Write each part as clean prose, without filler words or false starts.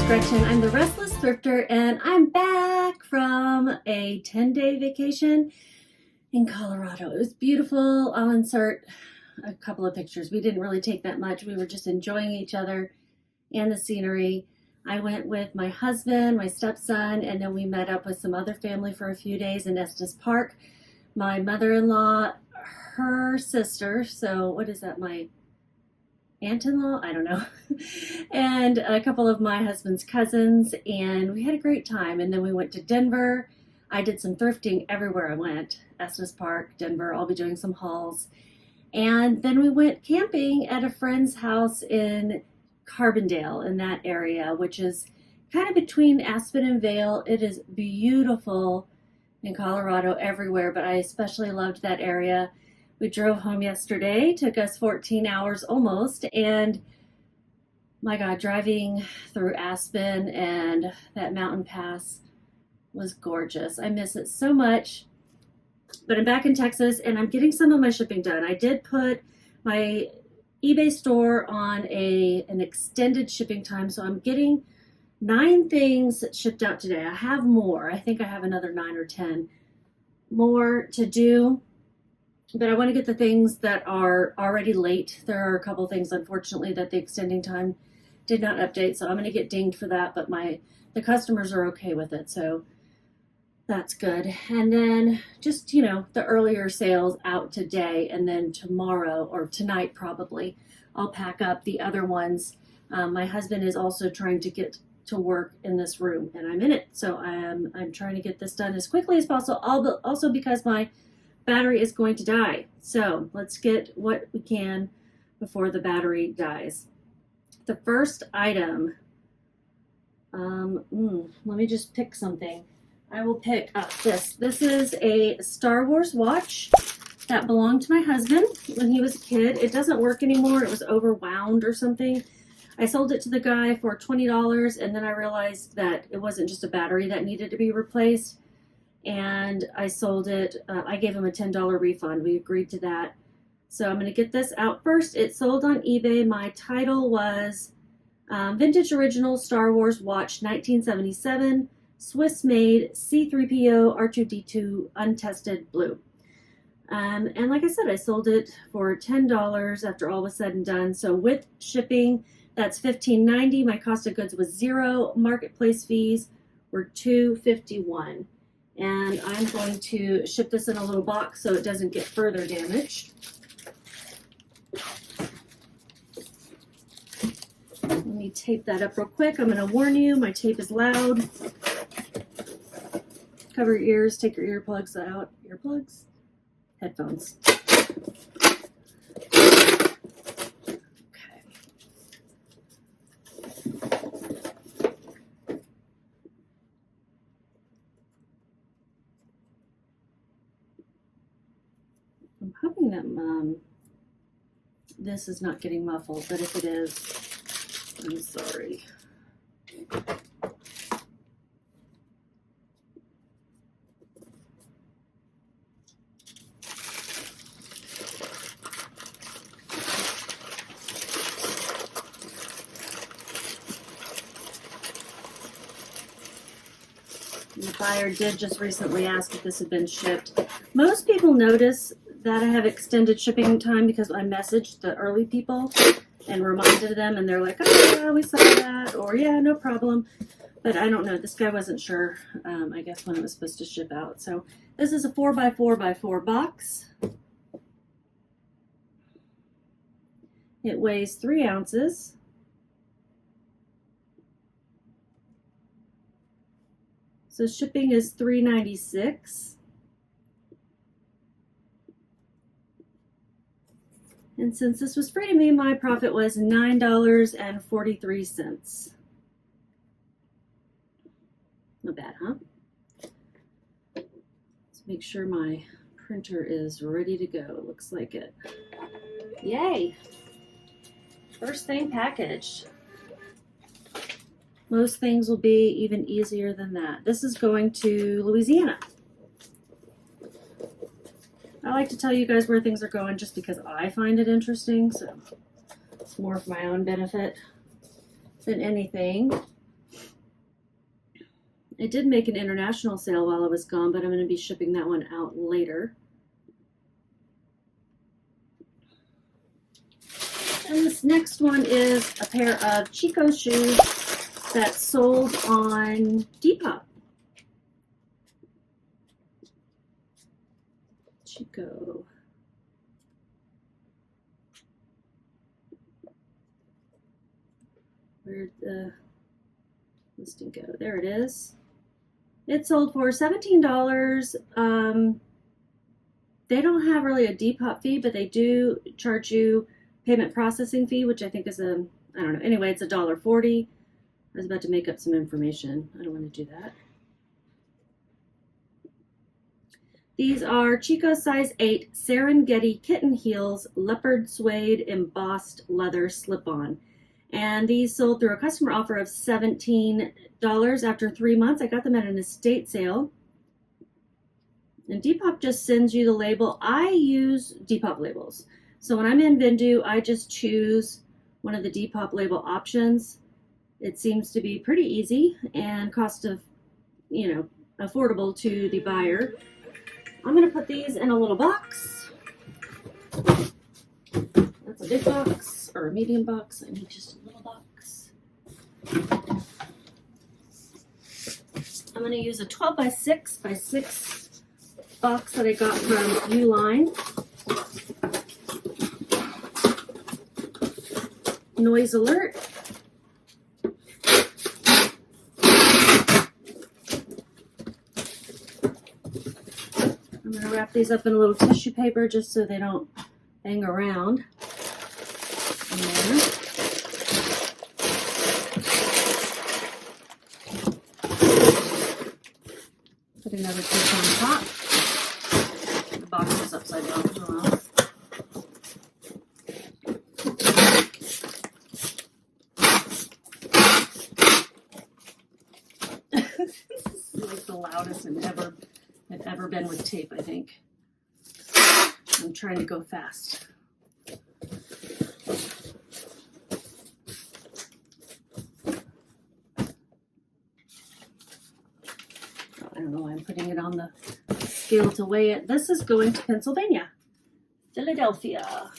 Gretchen. I'm the Restless Thrifter, and I'm back from a 10-day vacation in Colorado. It was beautiful. I'll insert a couple of pictures. We didn't really take that much. We were just enjoying each other and the scenery. I went with my husband, my stepson, and then we met up with some other family for a few days in Estes Park. My mother-in-law, her sister, so what is that, my aunt-in-law? I don't know. And a couple of my husband's cousins, and we had a great time. And then we went to Denver. I did some thrifting everywhere I went. Estes Park, Denver, I'll be doing some hauls. And then we went camping at a friend's house in Carbondale, in that area, which is kind of between Aspen and Vail. It is beautiful in Colorado everywhere, but I especially loved that area. We drove home yesterday, took us 14 hours almost, and my God, driving through Aspen and that mountain pass was gorgeous. I miss it so much, but I'm back in Texas and I'm getting some of my shipping done. I did put my eBay store on an extended shipping time, so I'm getting 9 things shipped out today. I have more. I think I have another 9 or 10 more to do. But I want to get the things that are already late. There are a couple things, unfortunately, that the extending time did not update, so I'm going to get dinged for that, but the customers are okay with it, so that's good. And then just, the earlier sales out today, and then tomorrow, or tonight probably, I'll pack up the other ones. My husband is also trying to get to work in this room, and I'm in it, so I'm trying to get this done as quickly as possible, also because my battery is going to die. So let's get what we can before the battery dies. The first item, let me just pick something. I will pick up this. This is a Star Wars watch that belonged to my husband when he was a kid. It doesn't work anymore. It was overwound or something. I sold it to the guy for $20, and then I realized that it wasn't just a battery that needed to be replaced. And I sold it. I gave him a $10 refund. We agreed to that. So I'm going to get this out first. It sold on eBay. My title was Vintage Original Star Wars Watch 1977, Swiss made C3PO R2D2 untested blue. And like I said, I sold it for $10 after all was said and done. So with shipping, that's $15.90. My cost of goods was $0. Marketplace fees were $2.51. And I'm going to ship this in a little box so it doesn't get further damaged. Let me tape that up real quick. I'm going to warn you, my tape is loud. Cover your ears, take your earplugs out. Earplugs? Headphones. I'm hoping that this is not getting muffled, but if it is, I'm sorry. The buyer did just recently ask if this had been shipped. Most people notice that I have extended shipping time because I messaged the early people and reminded them, and they're like, oh yeah, we saw that, or yeah, no problem. But I don't know, this guy wasn't sure, I guess, when it was supposed to ship out. So this is a 4x4x4 box. It weighs 3 ounces. So shipping is $3.96. And since this was free to me, my profit was $9.43. Not bad, huh? Let's make sure my printer is ready to go. Looks like it. Yay! First thing packaged. Most things will be even easier than that. This is going to Louisiana. I like to tell you guys where things are going just because I find it interesting, so it's more for my own benefit than anything. It did make an international sale while I was gone, but I'm going to be shipping that one out later. And this next one is a pair of Chico shoes that sold on Depop. Chico. Where'd the listing go? There it is. It sold for $17. They don't have really a Depop fee, but they do charge you payment processing fee, which I think is I don't know. Anyway, it's $1.40. I was about to make up some information. I don't want to do that. These are Chico size 8 Serengeti kitten heels, leopard suede embossed leather slip-on. And these sold through a customer offer of $17 after 3 months. I got them at an estate sale. And Depop just sends you the label. I use Depop labels. So when I'm in Vendoo, I just choose one of the Depop label options. It seems to be pretty easy and affordable to the buyer. I'm going to put these in a little box. That's a big box or a medium box. I need just a little box. I'm going to use a 12 by 6 by 6 box that I got from Uline. Noise alert. I'm going to wrap these up in a little tissue paper just so they don't hang around. In there. Put another piece on top. The box is upside down as well. This is like the loudest I've ever been with tape, I think. I'm trying to go fast. I don't know why I'm putting it on the scale to weigh it. This is going to Pennsylvania, Philadelphia.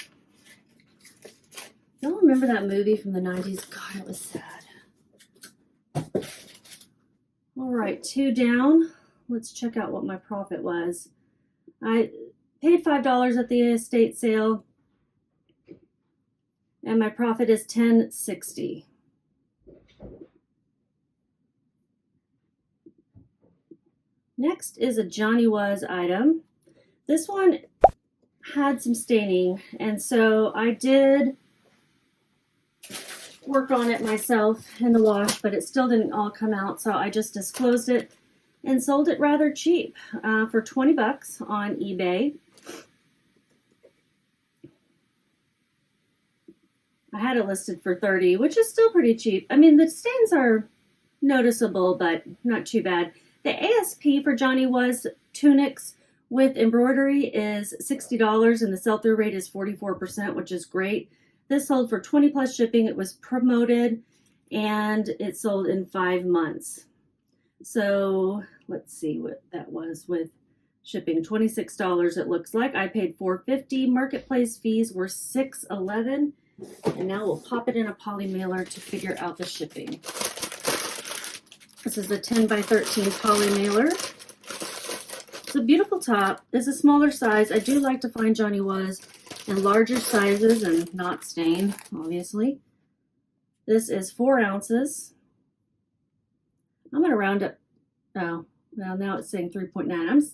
Y'all remember that movie from the 90s? God, it was sad. All right, 2 down. Let's check out what my profit was. I paid $5 at the estate sale, and my profit is $10.60. Next is a Johnny Was item. This one had some staining, and so I did work on it myself in the wash, but it still didn't all come out, so I just disclosed it and sold it rather cheap for 20 bucks on eBay. I had it listed for 30, which is still pretty cheap. I mean, the stains are noticeable, but not too bad. The ASP for Johnny Was tunics with embroidery is $60, and the sell-through rate is 44%, which is great. This sold for 20 plus shipping. It was promoted, and it sold in 5 months. So let's see what that was with shipping. $26 it looks like. I paid $4.50. Marketplace fees were $6.11. And now we'll pop it in a poly mailer to figure out the shipping. This is a 10 by 13 poly mailer. It's a beautiful top. It's a smaller size. I do like to find Johnny Was in larger sizes and not stained, obviously. This is 4 ounces. I'm going to round up. Oh, well, now it's saying 3.9.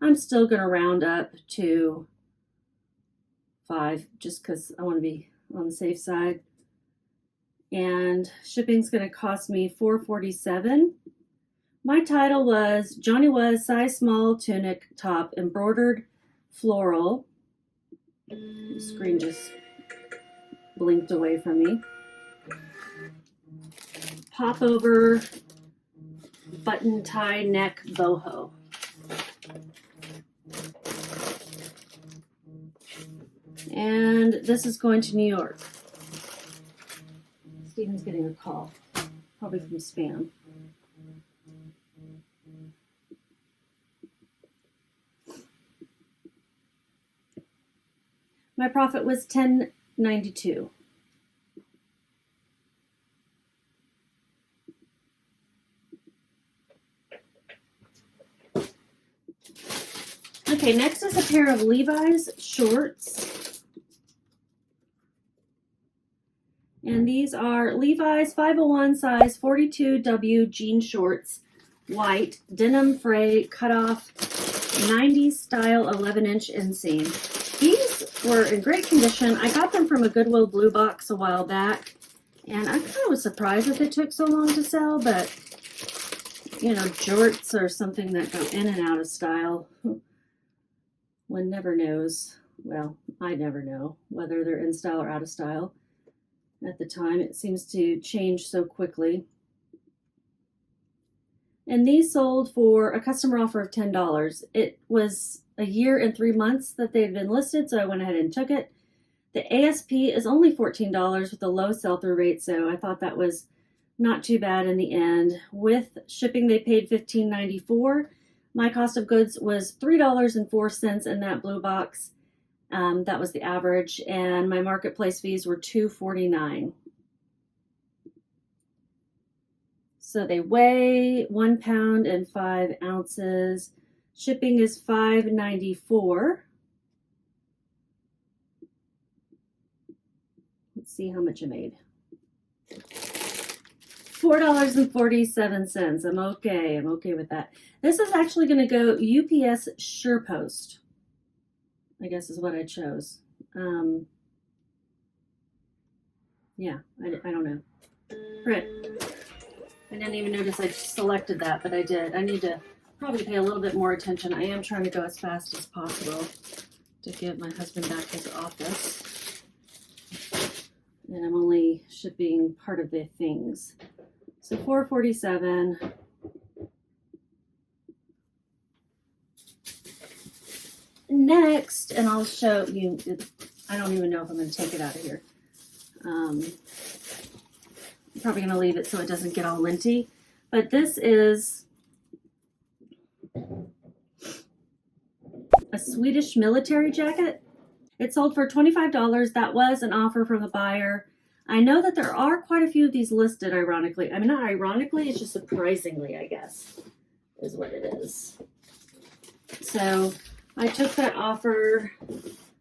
I'm still going to round up to 5 just because I want to be on the safe side. And shipping's going to cost me $4.47. My title was Johnny Was size small tunic top embroidered floral. The screen just blinked away from me. Pop over button tie neck boho. And this is going to New York. Steven's getting a call, probably from spam. My profit was $10.92. Okay, next is a pair of Levi's shorts. And these are Levi's 501 size 42W jean shorts, white, denim fray, cutoff, 90s style 11-inch inseam. These were in great condition. I got them from a Goodwill Blue Box a while back, and I kind of was surprised that they took so long to sell, but, you know, jorts are something that go in and out of style. One never knows. Well, I never know whether they're in style or out of style. At the time, it seems to change so quickly. And these sold for a customer offer of $10. It was a year and 3 months that they had been listed, so I went ahead and took it. The ASP is only $14 with a low sell-through rate, so I thought that was not too bad in the end. With shipping, they paid $15.94. My cost of goods was $3.04 in that blue box. That was the average, and my marketplace fees were $2.49. So they weigh 1 pound and 5 ounces. Shipping is $5.94. Let's see how much I made. $4.47. I'm okay. I'm okay with that. This is actually going to go UPS SurePost, I guess is what I chose. Yeah, I don't know. Print. I didn't even notice I selected that, but I did. I need to probably pay a little bit more attention. I am trying to go as fast as possible to give my husband back his office. And I'm only shipping part of the things. So $4.47. Next, and I'll show you, I don't even know if I'm going to take it out of here. I'm probably going to leave it so it doesn't get all linty. But this is a Swedish military jacket. It sold for $25. That was an offer from the buyer. I know that there are quite a few of these listed, ironically. I mean, not ironically, it's just surprisingly, I guess, is what it is. So I took that offer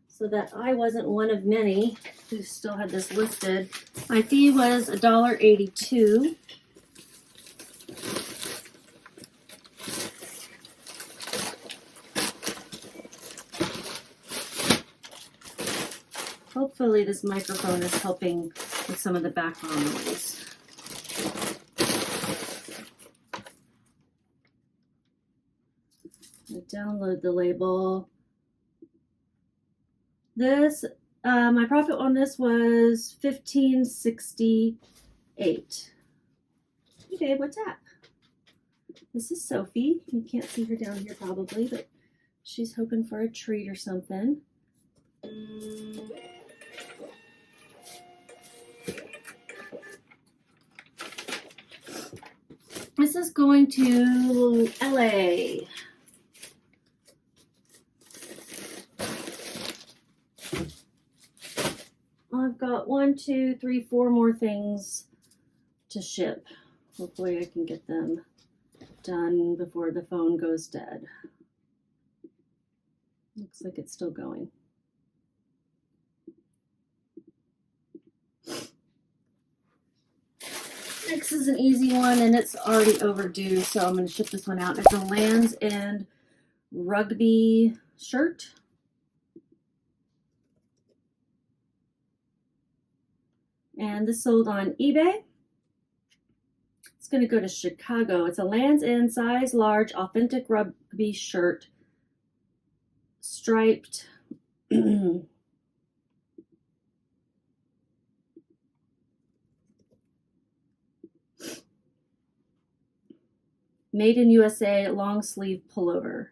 so that I wasn't one of many who still had this listed. My fee was $1.82. Hopefully this microphone is helping with some of the background noise. I download the label. This, my profit on this was $15.68. Hey babe, what's up? This is Sophie. You can't see her down here probably, but she's hoping for a treat or something. This is going to LA. I've got 1, 2, 3, 4 more things to ship. Hopefully I can get them done before the phone goes dead. Looks like it's still going. Next is an easy one, and it's already overdue, so I'm going to ship this one out. It's a Lands End Rugby shirt. And this sold on eBay. It's going to go to Chicago. It's a Lands End size large authentic rugby shirt, striped. Made in USA long sleeve pullover.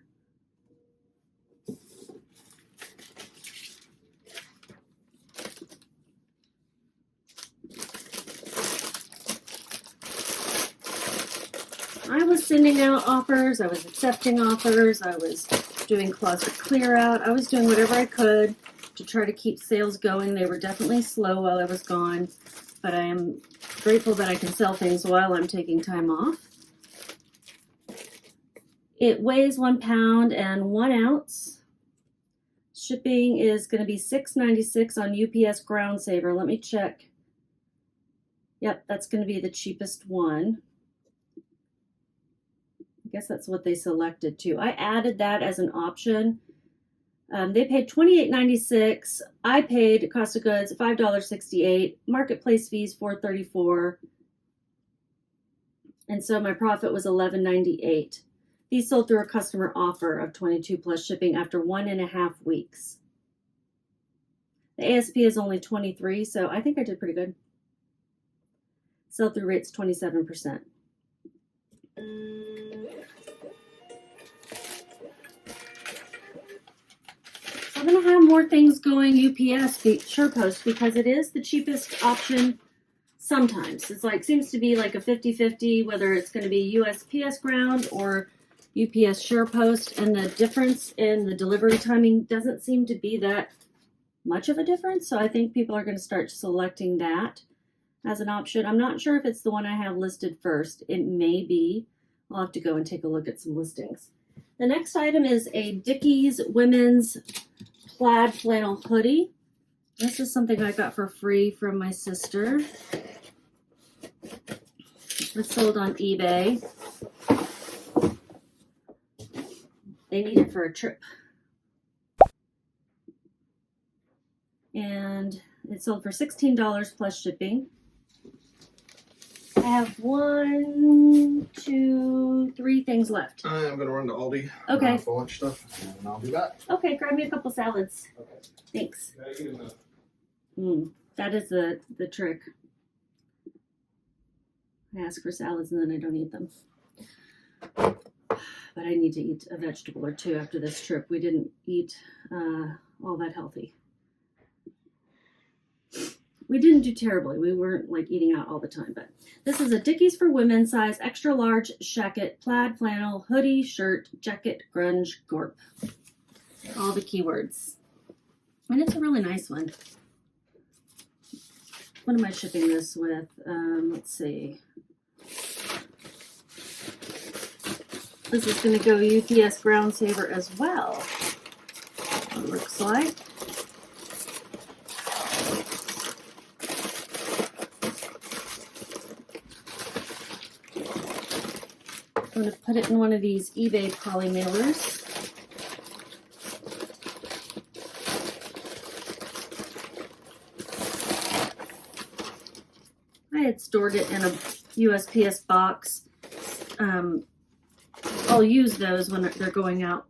I was sending out offers, I was accepting offers, I was doing closet clear out, I was doing whatever I could to try to keep sales going. They were definitely slow while I was gone, but I am grateful that I can sell things while I'm taking time off. It weighs 1 pound and 1 ounce. Shipping is going to be $6.96 on UPS Ground Saver. Let me check. Yep, that's going to be the cheapest one. I guess that's what they selected too. I added that as an option. They paid $28.96. I paid cost of goods $5.68. Marketplace fees $4.34. And so my profit was $11.98. These sold through a customer offer of $22 plus shipping after 1.5 weeks. The ASP is only $23, so I think I did pretty good. Sell-through rate's 27%. I'm going to have more things going UPS SurePost because it is the cheapest option sometimes. It's like, seems to be like a 50-50, whether it's going to be USPS Ground or UPS SurePost, and the difference in the delivery timing doesn't seem to be that much of a difference. So I think people are going to start selecting that as an option. I'm not sure if it's the one I have listed first. It may be. I'll have to go and take a look at some listings. The next item is a Dickies women's plaid flannel hoodie. This is something I got for free from my sister. It's sold on eBay. They need it for a trip. And it sold for $16 plus shipping. I have 1, 2, 3 things left. I'm going to run to Aldi. Okay. For lunch stuff, and I'll be back. Okay, grab me a couple salads. Okay. Thanks. That is the trick. I ask for salads and then I don't eat them. But I need to eat a vegetable or two after this trip. We didn't eat all that healthy. We didn't do terribly. We weren't like eating out all the time, but this is a Dickies for women size extra large jacket, plaid flannel, hoodie, shirt, jacket, grunge, gorp. All the keywords. And it's a really nice one. What am I shipping this with? Let's see. This is going to go UPS Ground Saver as well. It looks like. I'm going to put it in one of these eBay poly mailers. I had stored it in a USPS box. I'll use those when they're going out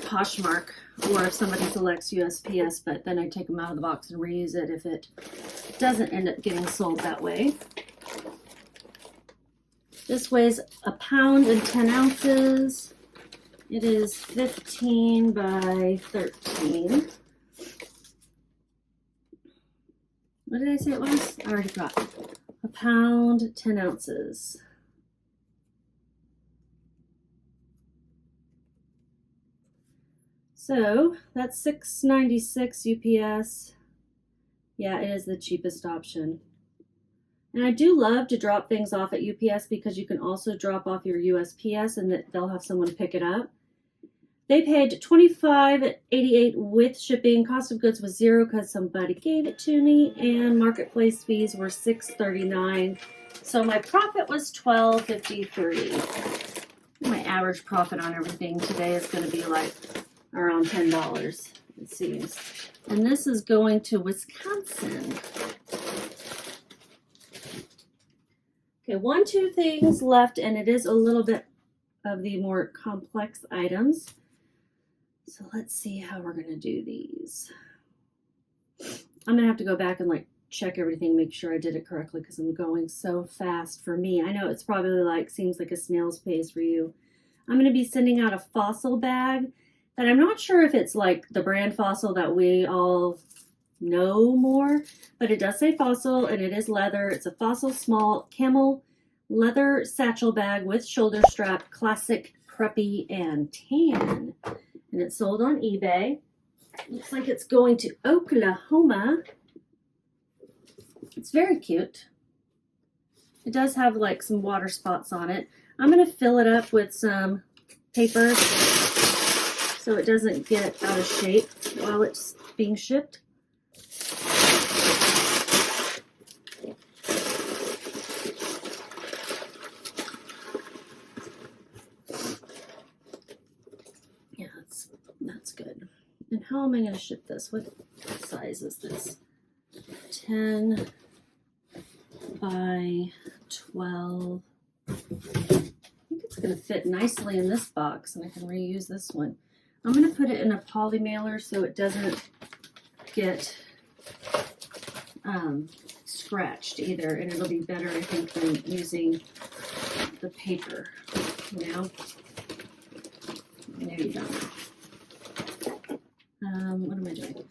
Poshmark, or if somebody selects USPS, but then I take them out of the box and reuse it if it doesn't end up getting sold that way. This weighs 1 pound and 10 ounces. It is 15 by 13. What did I say it was? I already got 1 pound, 10 ounces. So that's $6.96 UPS. Yeah, it is the cheapest option. And I do love to drop things off at UPS because you can also drop off your USPS and they'll have someone pick it up. They paid $25.88 with shipping. Cost of goods was $0 because somebody gave it to me, and marketplace fees were $6.39. So my profit was $12.53. My average profit on everything today is going to be like around $10, it seems. And this is going to Wisconsin. Okay, 2 things left, and it is a little bit of the more complex items. So let's see how we're going to do these. I'm going to have to go back and like check everything, make sure I did it correctly because I'm going so fast for me. I know it's probably like, seems like a snail's pace for you. I'm going to be sending out a Fossil bag that I'm not sure if it's like the brand Fossil that we all know more, but it does say Fossil and it is leather. It's a Fossil small camel leather satchel bag with shoulder strap, classic, preppy, and tan. And it's sold on eBay. Looks like it's going to Oklahoma. It's very cute. It does have like some water spots on it. I'm going to fill it up with some paper so it doesn't get out of shape while it's being shipped. Yeah, that's good. And how am I going to ship this? What size is this? 10 by 12. I think it's going to fit nicely in this box, and I can reuse this one. I'm going to put it in a poly mailer so it doesn't get scratched either, and it'll be better, I think, than using the paper. You know? There you go. What am I doing?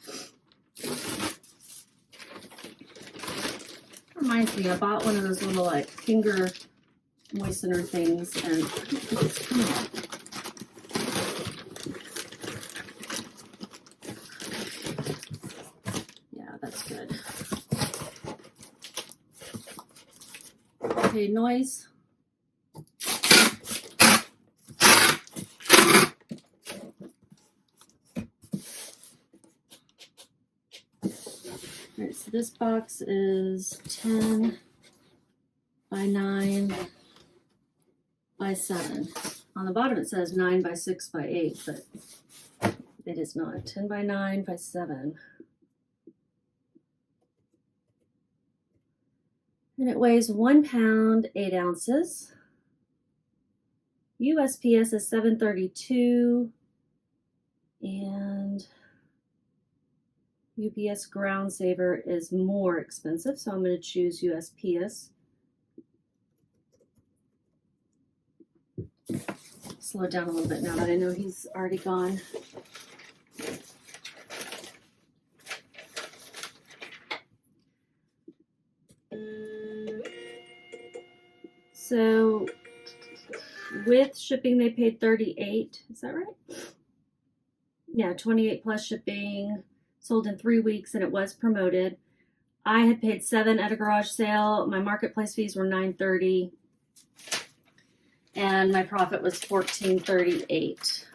Reminds me, I bought one of those little like finger moistener things, and I don't think it's coming out. Yeah, that's good. Okay, noise. All right, so this box is 10 by 9 by 7. On the bottom it says 9 by 6 by 8, but it is not. 10 by 9 by 7. And it weighs 1 pound, 8 ounces. USPS is 732. And UPS Ground Saver is more expensive, so I'm going to choose USPS. Slow it down a little bit now that I know he's already gone. So with shipping they paid $38. Is that right? Yeah, 28 plus shipping. Sold in 3 weeks, and it was promoted. I had paid $7 at a garage sale. My marketplace fees were $9.30, and my profit was $14.38.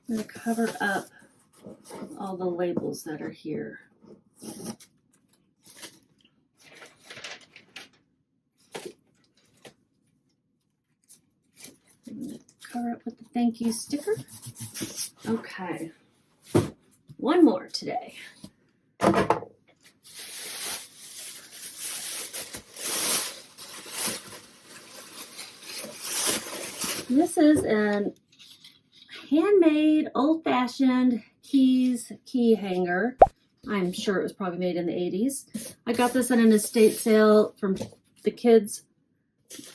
I'm going to cover up all the labels that are here. I'm going to cover up with the thank you sticker. Okay. One more today. This is an handmade, old-fashioned key hanger. I'm sure it was probably made in the 80s. I got this at an estate sale from the kids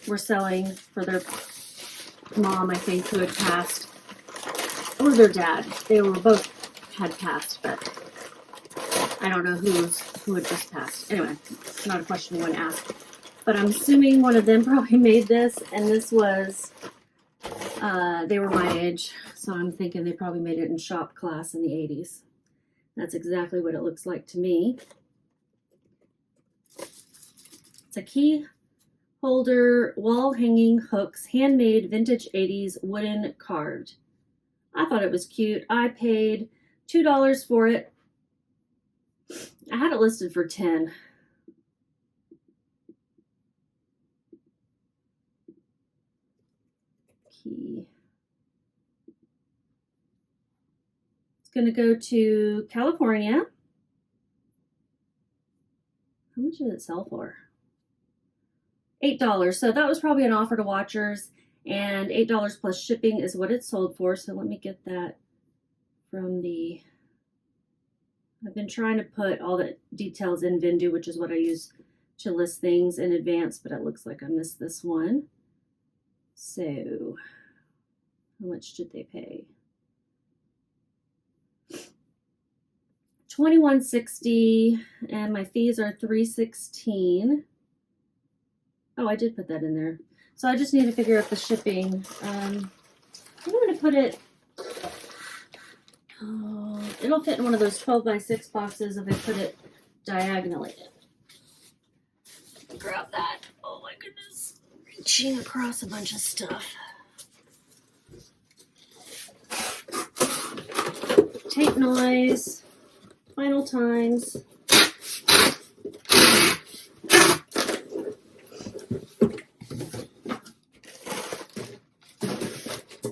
were selling for their mom, I think, who had passed, or their dad. They were both had passed, but I don't know who had just passed. Anyway, it's not a question you want to ask. But I'm assuming one of them probably made this, and this was, they were my age, so I'm thinking they probably made it in shop class in the 80s. That's exactly what it looks like to me. It's a key holder, wall hanging hooks, handmade, vintage 80s, wooden carved. I thought it was cute. I paid $2 for it. I had it listed for $10. Key. It's going to go to California. How much did it sell for? $8. So that was probably an offer to watchers, and $8 plus shipping is what it sold for. So let me get that from the, I've been trying to put all the details in Vendoo, which is what I use to list things in advance, but it looks like I missed this one. So how much did they pay? $21.60, and my fees are $3.16. Oh, I did put that in there. So I just need to figure out the shipping. I'm going to put it Oh, it'll fit in one of those 12x6 boxes if I put it diagonally. Grab that. Oh my goodness. Reaching across a bunch of stuff. Tape noise. Final times.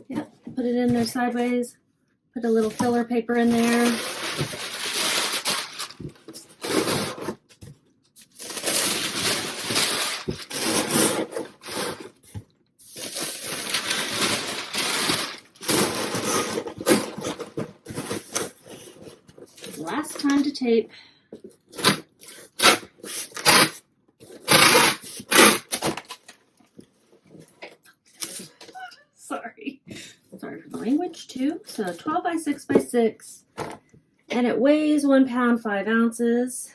Yep, put it in there sideways. Put a little filler paper in there. Last time to tape. Sorry for the language too. So 12x6x6, and it weighs 1 pound 5 ounces.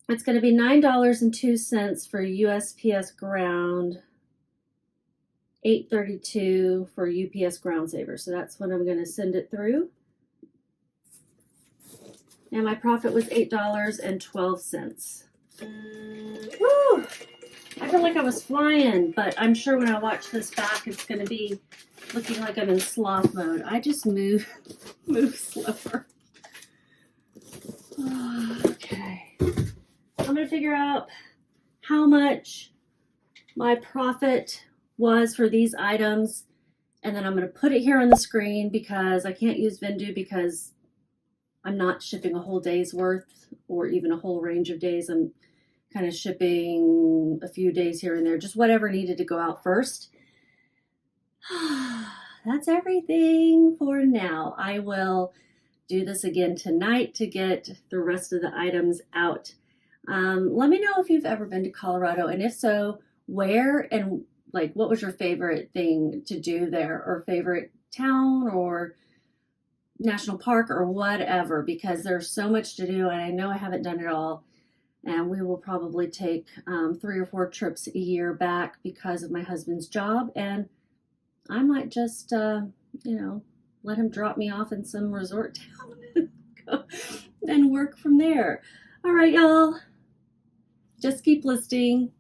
It's going to be $9.02 for USPS ground, $8.32 for UPS ground saver. So that's what I'm going to send it through. And my profit was $8.12. Woo! I feel like I was flying, but I'm sure when I watch this back, it's going to be looking like I'm in sloth mode. I just move slower. Okay. I'm going to figure out how much my profit was for these items, and then I'm going to put it here on the screen because I can't use Vendoo because I'm not shipping a whole day's worth or even a whole range of days. I'm kind of shipping a few days here and there, just whatever needed to go out first. That's everything for now. I will do this again tonight to get the rest of the items out. Let me know if you've ever been to Colorado, and if so, where and like what was your favorite thing to do there, or favorite town or national park or whatever, because there's so much to do and I know I haven't done it all. And we will probably take 3 or 4 trips a year back because of my husband's job. And I might just, let him drop me off in some resort town and go and work from there. All right, y'all. Just keep listening.